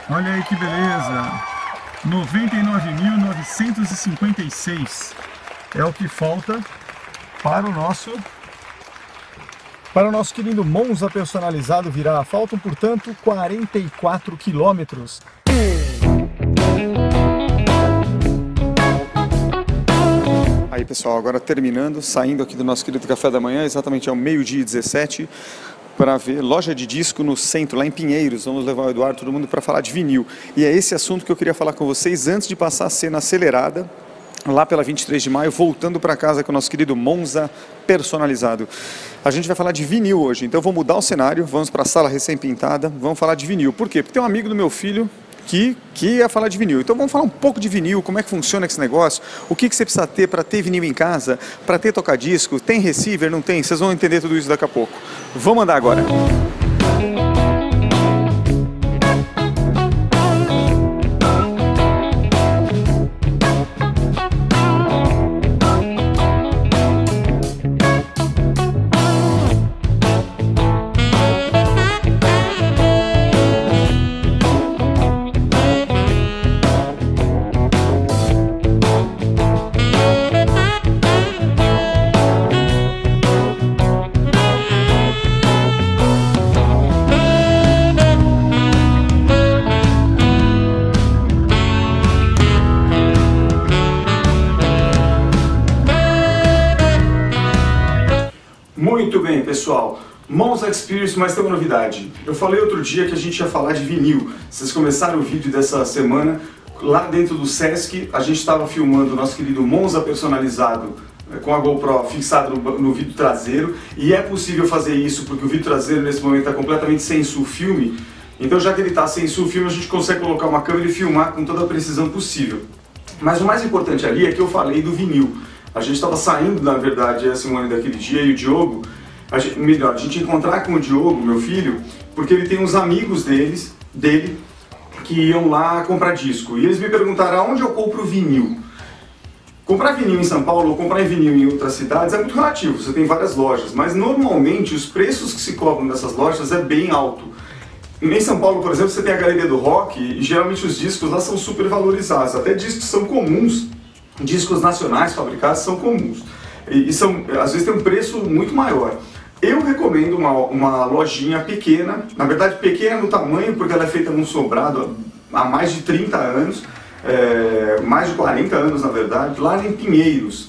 Olha aí que beleza! 99.956 é o que falta para o nosso querido Monza personalizado virar. Faltam, portanto, 44 quilômetros. Aí, pessoal, agora terminando, saindo aqui do nosso querido café da manhã, exatamente ao 12h17, para ver loja de disco no centro, lá em Pinheiros. Vamos levar o Eduardo, todo mundo, para falar de vinil. E é esse assunto que eu queria falar com vocês antes de passar a cena acelerada, lá pela 23 de maio, voltando para casa com o nosso querido Monza personalizado. A gente vai falar de vinil hoje, então eu vou mudar o cenário, vamos para a sala recém-pintada, vamos falar de vinil. Por quê? Porque tem um amigo do meu filho que ia falar de vinil. Então vamos falar um pouco de vinil, como é que funciona esse negócio, o que você precisa ter para ter vinil em casa, para ter toca-disco, tem receiver, não tem? Vocês vão entender tudo isso daqui a pouco. Vamos andar agora. Muito bem, pessoal. Monza Experience, mas tem uma novidade. Eu falei outro dia que a gente ia falar de vinil. Vocês começaram o vídeo dessa semana. Lá dentro do Sesc, a gente estava filmando o nosso querido Monza personalizado com a GoPro fixado no vidro traseiro. E é possível fazer isso porque o vidro traseiro nesse momento está completamente sem sulfilme. Então, já que ele está sem sulfilme, a gente consegue colocar uma câmera e filmar com toda a precisão possível. Mas o mais importante ali é que eu falei do vinil. A gente estava saindo, na verdade, a Simone daquele dia e o Diogo, a gente encontrar com o Diogo, meu filho, porque ele tem uns amigos dele que iam lá comprar disco. E eles me perguntaram aonde eu compro vinil. Comprar vinil em São Paulo ou comprar vinil em outras cidades é muito relativo, você tem várias lojas, mas normalmente os preços que se cobram nessas lojas é bem alto. Em São Paulo, por exemplo, você tem a Galeria do Rock e geralmente os discos lá são super valorizados, até discos são comuns. Discos nacionais fabricados são comuns e às vezes tem um preço muito maior. Eu recomendo uma lojinha pequena, na verdade pequena no tamanho porque ela é feita num sobrado há mais de 30 anos, mais de 40 anos na verdade, lá em Pinheiros,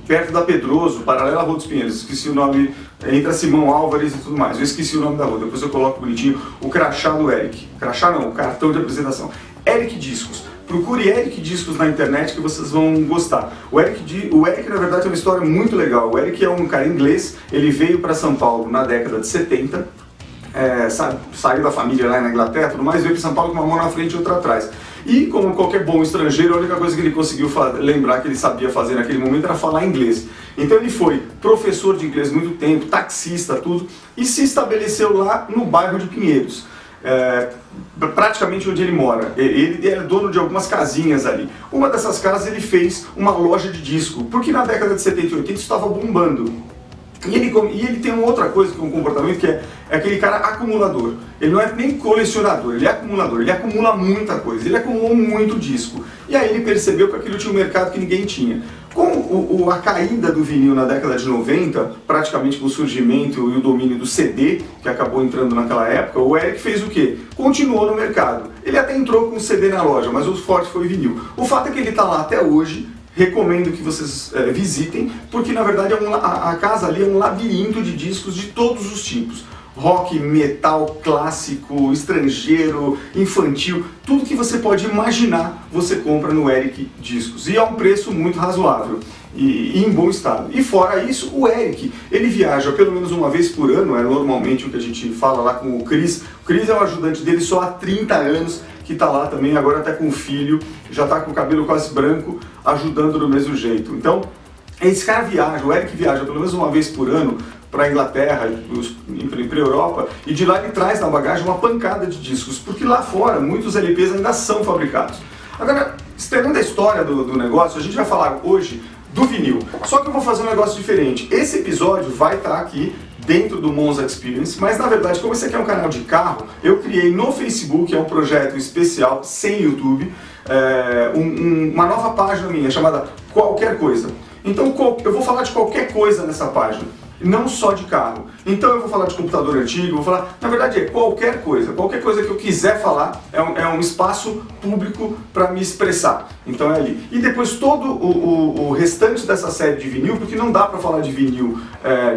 perto da Pedroso, paralela à Rua dos Pinheiros, esqueci o nome, entre a Simão Álvares e tudo mais, eu esqueci o nome da rua, depois eu coloco bonitinho o crachá do Eric, crachá não, o cartão de apresentação, Eric Discos. Procure Eric Discos na internet que vocês vão gostar. O Eric, na verdade, tem uma história muito legal. O Eric é um cara inglês, ele veio para São Paulo na década de 70, saiu da família lá na Inglaterra, tudo mais, veio para São Paulo com uma mão na frente e outra atrás. E, como qualquer bom estrangeiro, a única coisa que ele conseguiu lembrar que ele sabia fazer naquele momento era falar inglês. Então ele foi professor de inglês muito tempo, taxista, tudo, e se estabeleceu lá no bairro de Pinheiros. Praticamente onde ele mora. Ele é dono de algumas casinhas ali. Uma dessas casas ele fez uma loja de disco, porque na década de 70 e 80 isso estava bombando. E ele tem uma outra coisa, que é um comportamento que é aquele cara acumulador. Ele não é nem colecionador, ele é acumulador, ele acumula muita coisa, ele acumulou muito disco. E aí ele percebeu que aquilo tinha um mercado que ninguém tinha. Com a caída do vinil na década de 90, praticamente com o surgimento e o domínio do CD, que acabou entrando naquela época, o Eric fez o quê? Continuou no mercado. Ele até entrou com CD na loja, mas o forte foi o vinil. O fato é que ele está lá até hoje. Recomendo que vocês visitem, porque na verdade a casa ali é um labirinto de discos de todos os tipos. Rock, metal, clássico, estrangeiro, infantil, tudo que você pode imaginar você compra no Eric Discos. E é um preço muito razoável e em bom estado. E fora isso, o Eric, ele viaja pelo menos uma vez por ano, é normalmente o que a gente fala lá com o Cris. O Cris é o ajudante dele só há 30 anos, que está lá também, agora até com o filho, já está com o cabelo quase branco, ajudando do mesmo jeito. Então, esse cara viaja, o Eric viaja pelo menos uma vez por ano para a Inglaterra, para a Europa, e de lá ele traz na bagagem uma pancada de discos, porque lá fora muitos LPs ainda são fabricados. Agora, estendendo a história do negócio, a gente vai falar hoje do vinil. Só que eu vou fazer um negócio diferente. Esse episódio vai estar aqui dentro do Monza Experience, mas na verdade, como esse aqui é um canal de carro, eu criei no Facebook, é um projeto especial, sem YouTube, uma nova página minha, chamada Qualquer Coisa. Então eu vou falar de qualquer coisa nessa página, não só de carro. Então eu vou falar de computador antigo, vou falar, na verdade é qualquer coisa que eu quiser falar, é um espaço público para me expressar. Então é ali. E depois todo o restante dessa série de vinil, porque não dá para falar de vinil,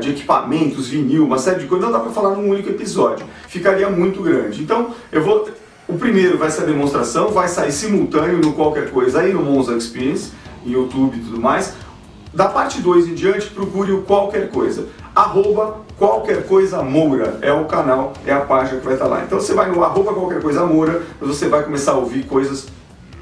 de equipamentos, vinil, uma série de coisas, não dá para falar num único episódio. Ficaria muito grande. Então o primeiro vai ser a demonstração, vai sair simultâneo no Qualquer Coisa aí no Monza Experience, em YouTube e tudo mais. Da parte 2 em diante, procure o Qualquer Coisa. @Qualquer Coisa Moura é o canal, é a página que vai estar lá. Então você vai no @Qualquer Coisa Moura, você vai começar a ouvir coisas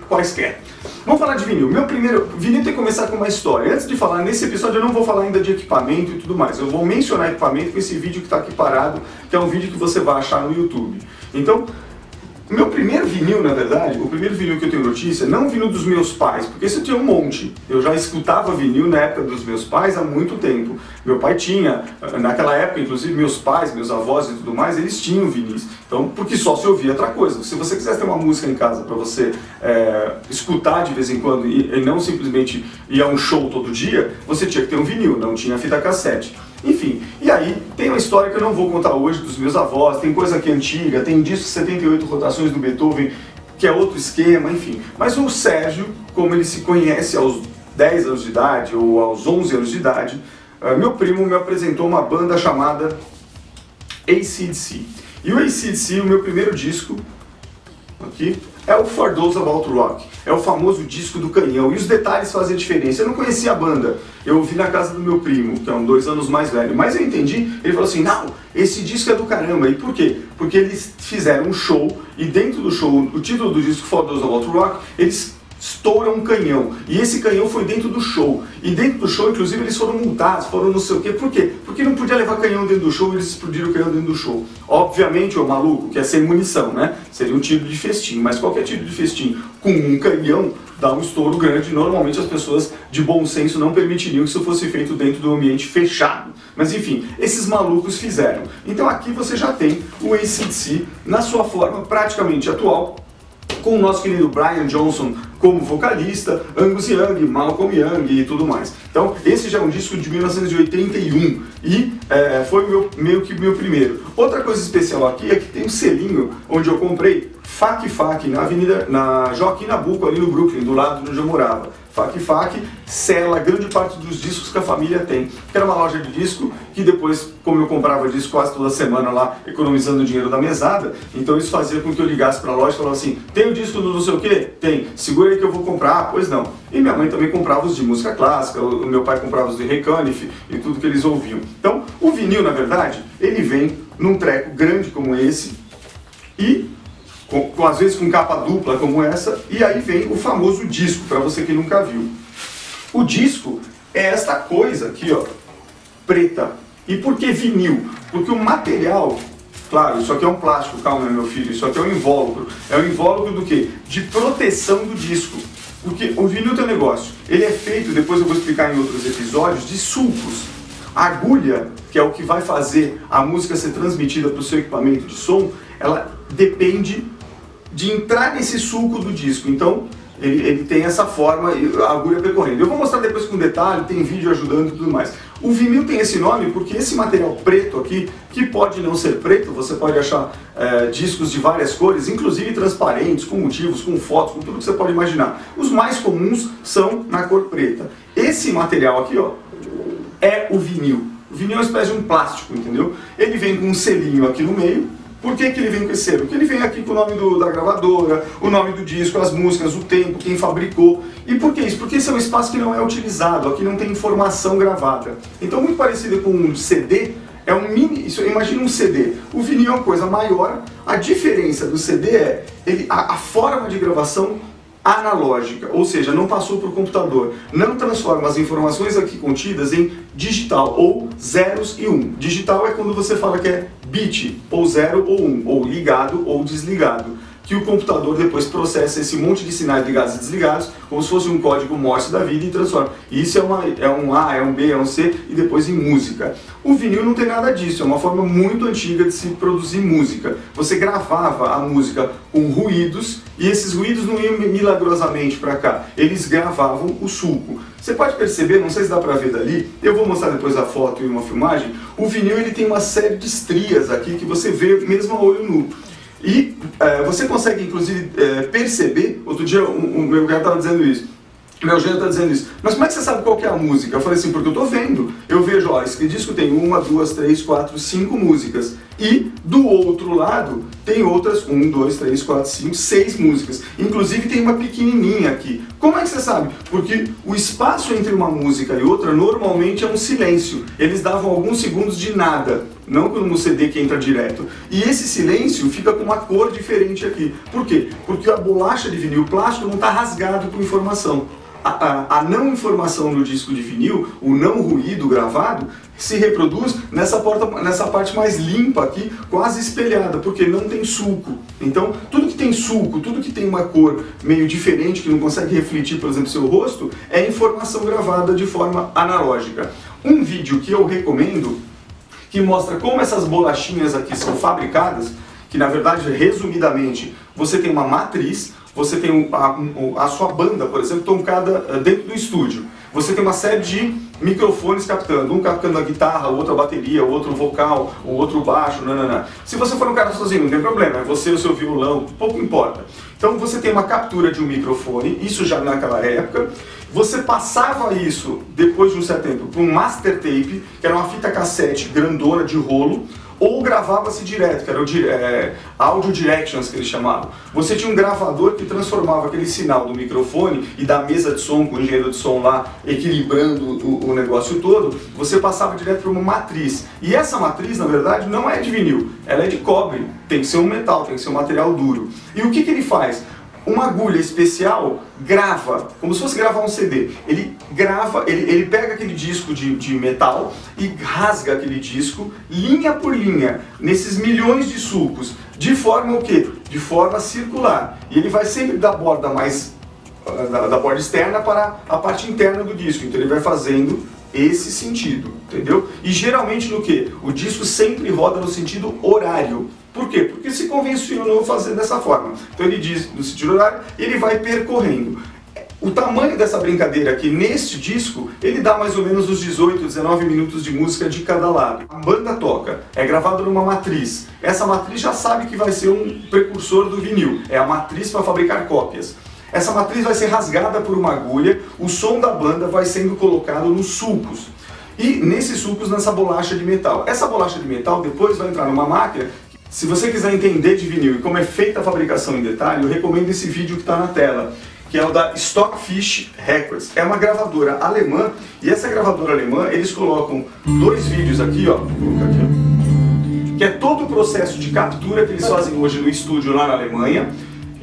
quaisquer. Vamos falar de vinil. Meu primeiro vinil tem que começar com uma história. Antes de falar nesse episódio, eu não vou falar ainda de equipamento e tudo mais. Eu vou mencionar equipamento com esse vídeo que está aqui parado, que é um vídeo que você vai achar no YouTube. Então, meu primeiro vinil, na verdade, o primeiro vinil que eu tenho notícia, não o vinil dos meus pais, porque esse eu tinha um monte. Eu já escutava vinil na época dos meus pais há muito tempo. Meu pai tinha, naquela época, inclusive meus pais, meus avós e tudo mais, eles tinham vinis. Então, porque só se ouvia outra coisa. Se você quisesse ter uma música em casa para você escutar de vez em quando e não simplesmente ir a um show todo dia, você tinha que ter um vinil, não tinha fita cassete. Enfim, e aí tem uma história que eu não vou contar hoje dos meus avós, tem coisa aqui antiga, tem disco 78 rotações do Beethoven, que é outro esquema, enfim. Mas o Sérgio, como ele se conhece aos 10 anos de idade ou aos 11 anos de idade, meu primo me apresentou uma banda chamada AC/DC. E o AC/DC, o meu primeiro disco, aqui, é o For Those About Rock, é o famoso disco do canhão, e os detalhes fazem a diferença. Eu não conhecia a banda, eu ouvi na casa do meu primo, que é 2 anos mais velho, mas eu entendi, ele falou assim, não, esse disco é do caramba, e por quê? Porque eles fizeram um show, e dentro do show, o título do disco For Those About Rock, eles estouram um canhão, e esse canhão foi dentro do show, e dentro do show, inclusive, eles foram multados, foram não sei o quê, por quê? Porque não podia levar canhão dentro do show, eles explodiram o canhão dentro do show. Obviamente, o maluco, que é sem munição, né? Seria um tiro de festim, mas qualquer tiro de festim com um canhão dá um estouro grande, normalmente as pessoas de bom senso não permitiriam que isso fosse feito dentro do ambiente fechado. Mas enfim, esses malucos fizeram. Então aqui você já tem o AC/DC na sua forma praticamente atual, com o nosso querido Brian Johnson como vocalista, Angus Young, Malcolm Young e tudo mais. Então, esse já é um disco de 1981 e foi meio que meu primeiro. Outra coisa especial aqui é que tem um selinho onde eu comprei Fac Fac na Joaquim Nabuco, ali no Brooklyn, do lado de onde eu morava. Fac Fac sela grande parte dos discos que a família tem. Que era uma loja de disco que depois, como eu comprava disco quase toda semana lá, economizando o dinheiro da mesada, então isso fazia com que eu ligasse para a loja e falasse assim, tem o disco do não sei o quê? Tem. Segura aí que eu vou comprar. Ah, pois não. E minha mãe também comprava os de música clássica, o meu pai comprava os de Ray Conniff e tudo que eles ouviam. Então, o vinil, na verdade, ele vem num treco grande como esse e às vezes com capa dupla como essa, e aí vem o famoso disco, para você que nunca viu. O disco é esta coisa aqui, ó, preta. E por que vinil? Porque o material, claro, isso aqui é um plástico, calma meu filho, isso aqui é um invólucro. É um invólucro do quê? De proteção do disco. Porque o vinil tem um negócio, ele é feito, depois eu vou explicar em outros episódios, de sulcos. A agulha, que é o que vai fazer a música ser transmitida para o seu equipamento de som, ela depende de entrar nesse sulco do disco. Então, ele tem essa forma, a agulha percorrendo. Eu vou mostrar depois com detalhe, tem vídeo ajudando e tudo mais. O vinil tem esse nome porque esse material preto aqui, que pode não ser preto, você pode achar discos de várias cores, inclusive transparentes, com motivos, com fotos, com tudo que você pode imaginar. Os mais comuns são na cor preta. Esse material aqui, ó, é o vinil. O vinil é uma espécie de um plástico, entendeu? Ele vem com um selinho aqui no meio. Por que ele vem com esse selo? Porque ele vem aqui com o nome da gravadora, o nome do disco, as músicas, o tempo, quem fabricou. E por que isso? Porque esse é um espaço que não é utilizado, aqui não tem informação gravada. Então, muito parecido com um CD, é um mini... Imagina um CD. O vinil é uma coisa maior, a diferença do CD é a forma de gravação analógica, ou seja, não passou por computador, não transforma as informações aqui contidas em digital, ou zeros e um. Digital é quando você fala que é bit, ou 0 ou 1, ou ligado ou desligado. que o computador depois processa esse monte de sinais ligados e desligados, como se fosse um código Morse da vida, e transforma. Isso é um A, é um B, é um C, e depois em música. O vinil não tem nada disso, é uma forma muito antiga de se produzir música. Você gravava a música com ruídos, e esses ruídos não iam milagrosamente para cá, eles gravavam o sulco. Você pode perceber, não sei se dá para ver dali, eu vou mostrar depois a foto e uma filmagem, o vinil ele tem uma série de estrias aqui que você vê mesmo a olho nu. E você consegue inclusive perceber, outro dia o meu cara estava dizendo isso, meu gênio está dizendo isso, mas como é que você sabe qual que é a música? Eu falei assim, porque eu estou vendo, eu vejo, ó, esse disco tem 1, 2, 3, 4, 5 músicas, e do outro lado tem outras 1, 2, 3, 4, 5, 6 músicas, inclusive tem uma pequenininha aqui. Como é que você sabe? Porque o espaço entre uma música e outra normalmente é um silêncio, eles davam alguns segundos de nada, não como no CD que entra direto. E esse silêncio fica com uma cor diferente aqui. Por quê? Porque a bolacha de vinil plástico não está rasgado com informação. A não informação no disco de vinil, o não ruído gravado, se reproduz nessa parte mais limpa aqui, quase espelhada, porque não tem sulco. Então, tudo que tem sulco, tudo que tem uma cor meio diferente, que não consegue refletir, por exemplo, seu rosto, é informação gravada de forma analógica. Um vídeo que eu recomendo, que mostra como essas bolachinhas aqui são fabricadas, que na verdade, resumidamente, você tem uma matriz, você tem a sua banda, por exemplo, tocada dentro do estúdio. Você tem uma série de microfones captando, um captando a guitarra, o outro a bateria, o outro o vocal, o outro o baixo, nananã. Se você for um cara sozinho, não tem problema, é você, o seu violão, pouco importa. Então você tem uma captura de um microfone, isso já naquela época. Você passava isso, depois de um certo tempo, para um master tape, que era uma fita cassete grandona de rolo, ou gravava-se direto, que era o audio directions que eles chamavam. Você tinha um gravador que transformava aquele sinal do microfone e da mesa de som, com o engenheiro de som lá equilibrando o negócio todo, você passava direto para uma matriz. E essa matriz, na verdade, não é de vinil, ela é de cobre, tem que ser um metal, tem que ser um material duro. E o que ele faz? Uma agulha especial grava, como se fosse gravar um CD. Ele grava, ele pega aquele disco de metal e rasga aquele disco, linha por linha, nesses milhões de sulcos, de forma o quê? De forma circular. E ele vai sempre da borda da borda externa para a parte interna do disco. Então ele vai fazendo esse sentido, entendeu? E geralmente no quê? O disco sempre roda no sentido horário. Por quê? Porque se convencionou fazer dessa forma. Então ele diz no sentido horário, ele vai percorrendo. O tamanho dessa brincadeira aqui neste disco, ele dá mais ou menos os 18, 19 minutos de música de cada lado. A banda toca, é gravado numa matriz. Essa matriz já sabe que vai ser um precursor do vinil. É a matriz para fabricar cópias. Essa matriz vai ser rasgada por uma agulha, o som da banda vai sendo colocado nos sulcos. E nesses sulcos, nessa bolacha de metal. Essa bolacha de metal depois vai entrar numa máquina. Se você quiser entender de vinil e como é feita a fabricação em detalhe, eu recomendo esse vídeo que está na tela, que é o da Stockfish Records. É uma gravadora alemã, e essa gravadora alemã, eles colocam 2 vídeos aqui, ó, vou colocar aqui, ó, que é todo o processo de captura que eles fazem hoje no estúdio lá na Alemanha,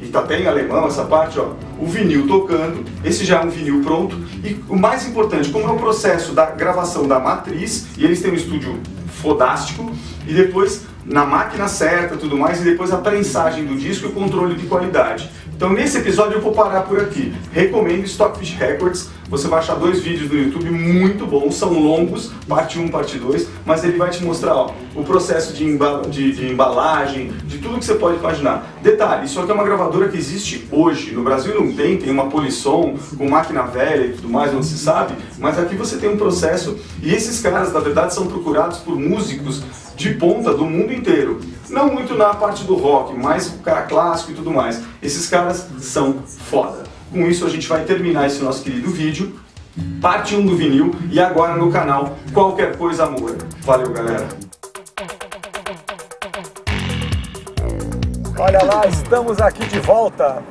e tá até em alemão essa parte, ó, o vinil tocando, esse já é um vinil pronto, e o mais importante, como é o processo da gravação da matriz, e eles têm um estúdio fodástico, e depois na máquina certa, tudo mais, e depois a prensagem do disco e o controle de qualidade. Então nesse episódio eu vou parar por aqui. Recomendo Stockfish Records, você vai achar 2 vídeos no YouTube muito bons, são longos, parte 1, parte 2, mas ele vai te mostrar, ó, o processo de embalagem, de tudo que você pode imaginar. Detalhe, isso aqui é uma gravadora que existe hoje, no Brasil não tem uma Polisson com máquina velha e tudo mais, não se sabe, mas aqui você tem um processo, e esses caras na verdade são procurados por músicos de ponta do mundo inteiro. Não muito na parte do rock, mas o cara clássico e tudo mais. Esses caras são foda. Com isso a gente vai terminar esse nosso querido vídeo, parte 1 do vinil, e agora no canal Qualquer Coisa Amor. Valeu, galera! Olha lá, estamos aqui de volta.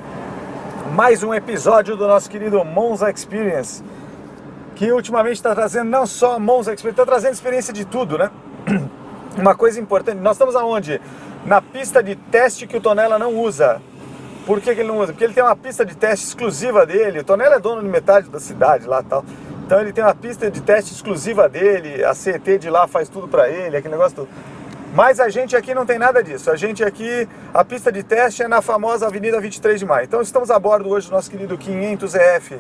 Mais um episódio do nosso querido Monza Experience, que ultimamente está trazendo não só Monza Experience, está trazendo experiência de tudo, né? Uma coisa importante, nós estamos aonde? Na pista de teste que o Tonela não usa. Por que ele não usa? Porque ele tem uma pista de teste exclusiva dele. O Tonela é dono de metade da cidade lá e tal. Então ele tem uma pista de teste exclusiva dele, a CET de lá faz tudo pra ele, aquele negócio todo. Mas a gente aqui não tem nada disso. A gente aqui, a pista de teste é na famosa Avenida 23 de Maio. Então estamos a bordo hoje do nosso querido 500EF,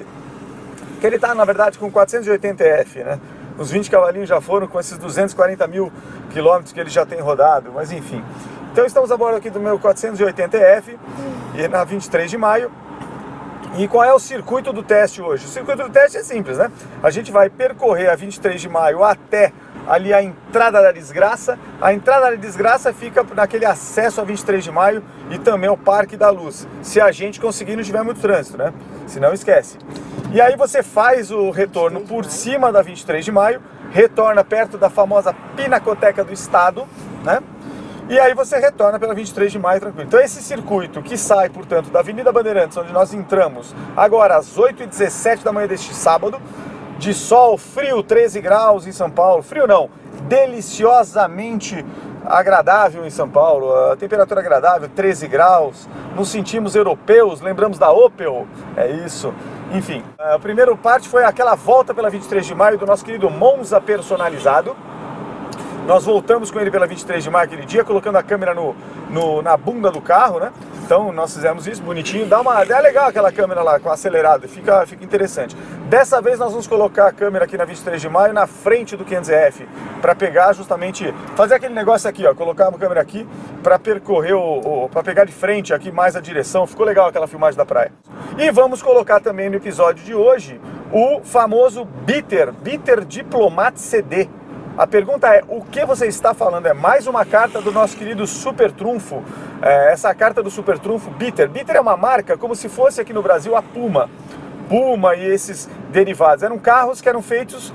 que ele está, na verdade, com 480F, né? Os 20 cavalinhos já foram com esses 240 mil quilômetros que ele já tem rodado, mas enfim. Então estamos a bordo aqui do meu 480F, e na 23 de maio. E qual é o circuito do teste hoje? O circuito do teste é simples, né? A gente vai percorrer a 23 de maio até ali a entrada da desgraça. A entrada da desgraça fica naquele acesso a 23 de maio e também ao Parque da Luz, se a gente conseguir, não tiver muito trânsito, né? Se não, esquece. E aí você faz o retorno por cima da 23 de maio, retorna perto da famosa Pinacoteca do Estado, né? E aí você retorna pela 23 de maio tranquilo. Então esse circuito que sai, portanto, da Avenida Bandeirantes, onde nós entramos agora às 8h17 da manhã deste sábado, de sol, frio, 13 graus em São Paulo. Frio não, deliciosamente agradável em São Paulo. A temperatura agradável, 13 graus. Nos sentimos europeus, lembramos da Opel. É isso. Enfim, a primeira parte foi aquela volta pela 23 de maio do nosso querido Monza personalizado. Nós voltamos com ele pela 23 de maio aquele dia, colocando a câmera na bunda do carro, né? Então nós fizemos isso bonitinho, é legal aquela câmera lá com acelerado, fica interessante. Dessa vez nós vamos colocar a câmera aqui na 23 de maio na frente do 500EF, para pegar justamente, fazer aquele negócio aqui, ó, colocar a câmera aqui para percorrer, para pegar de frente aqui mais a direção. Ficou legal aquela filmagem da praia. E vamos colocar também no episódio de hoje o famoso Bitter Diplomat CD. A pergunta é, o que você está falando? É mais uma carta do nosso querido Super Trunfo. Essa carta do Super Trunfo Bitter. Bitter é uma marca como se fosse aqui no Brasil a Puma. Puma e esses derivados. Eram carros que eram feitos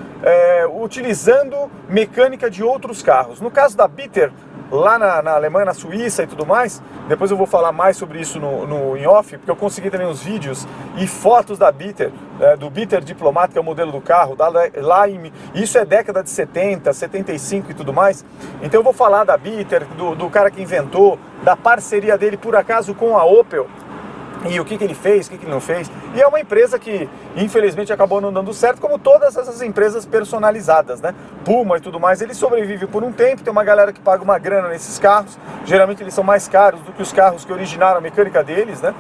utilizando mecânica de outros carros. No caso da Bitter, lá na Alemanha, na Suíça e tudo mais, depois eu vou falar mais sobre isso em off, porque eu consegui também uns vídeos e fotos da Bitter, do Bitter Diplomat, que é o modelo do carro, isso é década de 70, 75 e tudo mais. Então eu vou falar da Bitter, do cara que inventou, da parceria dele por acaso com a Opel, e o que ele fez, o que ele não fez. E é uma empresa que, infelizmente, acabou não dando certo, como todas essas empresas personalizadas, né? Puma e tudo mais, ele sobrevive por um tempo, tem uma galera que paga uma grana nesses carros, geralmente eles são mais caros do que os carros que originaram a mecânica deles, né?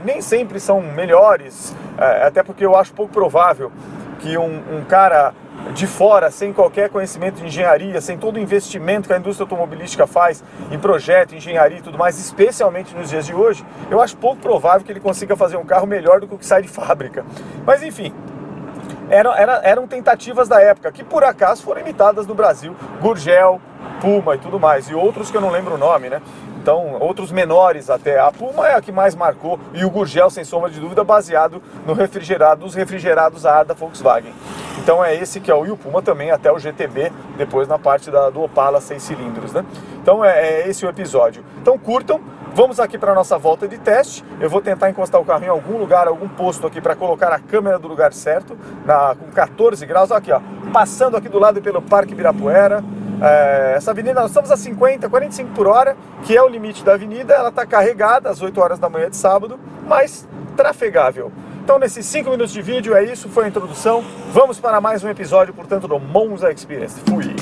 Nem sempre são melhores, até porque eu acho pouco provável que um cara de fora, sem qualquer conhecimento de engenharia, sem todo o investimento que a indústria automobilística faz em projeto, engenharia e tudo mais, especialmente nos dias de hoje, eu acho pouco provável que ele consiga fazer um carro melhor do que o que sai de fábrica. Mas enfim, eram tentativas da época, que por acaso foram imitadas no Brasil, Gurgel, Puma e tudo mais, e outros que eu não lembro o nome, né? Então, outros menores até. A Puma é a que mais marcou, e o Gurgel, sem sombra de dúvida, baseado nos refrigerados a ar da Volkswagen. Então é esse que é o Puma também, até o GTB, depois na parte do Opala 6 cilindros, né? Então é esse o episódio. Então curtam, vamos aqui para a nossa volta de teste. Eu vou tentar encostar o carro em algum lugar, algum posto aqui, para colocar a câmera do lugar certo, com 14 graus, aqui ó, passando aqui do lado pelo Parque Ibirapuera. Essa avenida, nós estamos a 45 por hora, que é o limite da avenida. Ela está carregada às 8 horas da manhã de sábado, mas trafegável. Então nesses 5 minutos de vídeo é isso, foi a introdução. Vamos para mais um episódio, portanto, do Monza Experience. Fui!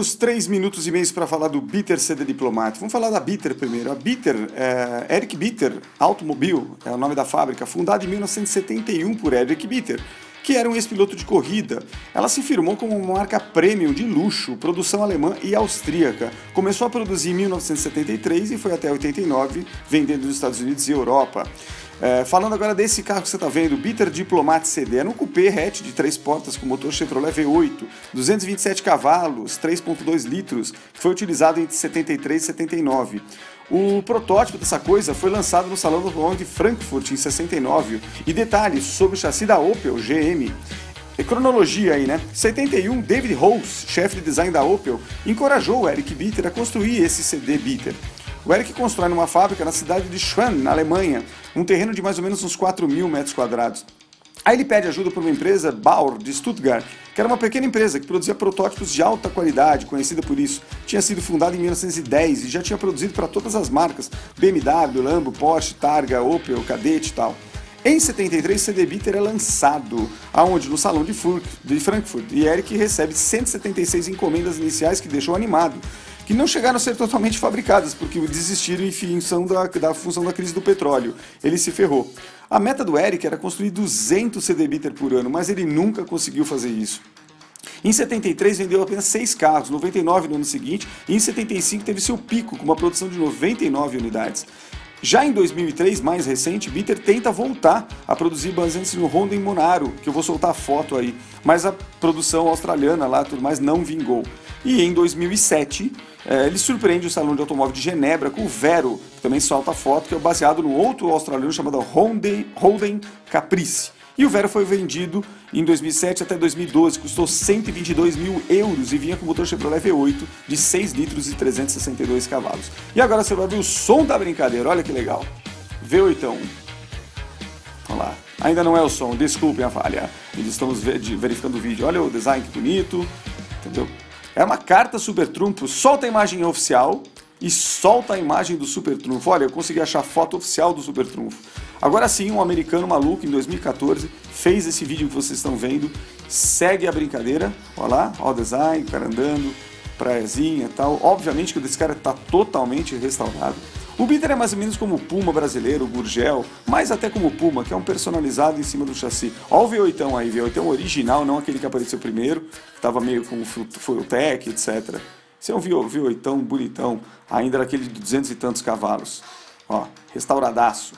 temos 3 minutos e meio para falar do Bitter CD Diplomat. Vamos falar da Bitter primeiro. A Bitter, Eric Bitter Automobile, é o nome da fábrica, fundada em 1971 por Eric Bitter, que era um ex-piloto de corrida. Ela se firmou como uma marca premium de luxo, produção alemã e austríaca. Começou a produzir em 1973 e foi até 89, vendendo nos Estados Unidos e Europa. Falando agora desse carro que você está vendo, o Bitter Diplomat CD, era um coupé hatch de 3 portas com motor Chevrolet V8, 227 cavalos, 3.2 litros, que foi utilizado entre 73 e 79. O protótipo dessa coisa foi lançado no Salão do Automóvel de Frankfurt em 69. E detalhes sobre o chassi da Opel GM. Cronologia aí, né? 71, David Holz, chefe de design da Opel, encorajou o Eric Bitter a construir esse CD Bitter. O Eric constrói numa fábrica na cidade de Schwern, na Alemanha, um terreno de mais ou menos uns 4.000 metros quadrados. Aí ele pede ajuda para uma empresa, Bauer, de Stuttgart, que era uma pequena empresa que produzia protótipos de alta qualidade, conhecida por isso. Tinha sido fundada em 1910 e já tinha produzido para todas as marcas, BMW, Lambo, Porsche, Targa, Opel, Kadett e tal. Em 73, o CD Bitter é lançado, aonde? No Salão de Frankfurt, e Eric recebe 176 encomendas iniciais que deixou animado, que não chegaram a ser totalmente fabricadas, porque desistiram em função da crise do petróleo. Ele se ferrou. A meta do Eric era construir 200 CD Bitter por ano, mas ele nunca conseguiu fazer isso. Em 73 vendeu apenas 6 carros, 99 no ano seguinte, e em 75 teve seu pico, com uma produção de 99 unidades. Já em 2003, mais recente, Bitter tenta voltar a produzir baseando-se no Honda Monaro, que eu vou soltar a foto aí, mas a produção australiana lá tudo mais não vingou. E em 2007, ele surpreende o Salão de Automóvel de Genebra com o Vero, que também solta a foto, que é baseado no outro australiano chamado Holden Caprice. E o Vero foi vendido em 2007 até 2012, custou 122 mil euros e vinha com motor Chevrolet V8 de 6 litros e 362 cavalos. E agora você vai ver o som da brincadeira, olha que legal. V8. Olha lá. Ainda não é o som, desculpem a falha. Estamos verificando o vídeo. Olha o design que bonito, entendeu? É uma carta Super Trunfo, solta a imagem oficial e solta a imagem do Super Trunfo. Olha, eu consegui achar a foto oficial do Super Trunfo. Agora sim, um americano maluco em 2014 fez esse vídeo que vocês estão vendo, segue a brincadeira, olha lá, olha o design, o cara andando, praiazinha e tal. Obviamente que esse cara está totalmente restaurado. O Bitter é mais ou menos como o Puma brasileiro, o Gurgel, mais até como o Puma, que é um personalizado em cima do chassi. Olha o V8 aí, V8 original, não aquele que apareceu primeiro, que estava meio com Fueltech, etc. Esse é um V8 bonitão, ainda daquele de 200 e tantos cavalos. Ó, restauradaço.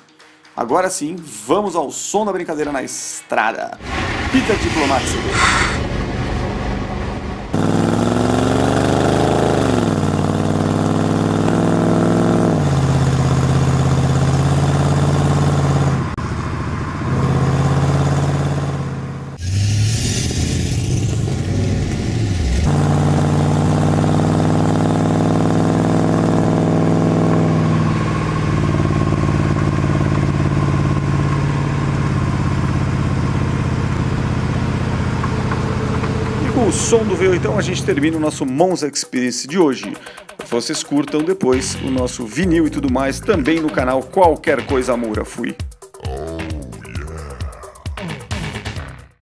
Agora sim, vamos ao som da brincadeira na estrada. Bitter Diplomat CD. Com o som do V8 a gente termina o nosso Monza Experience de hoje. Vocês curtam depois o nosso vinil e tudo mais também no canal Qualquer Coisa Moura. Fui!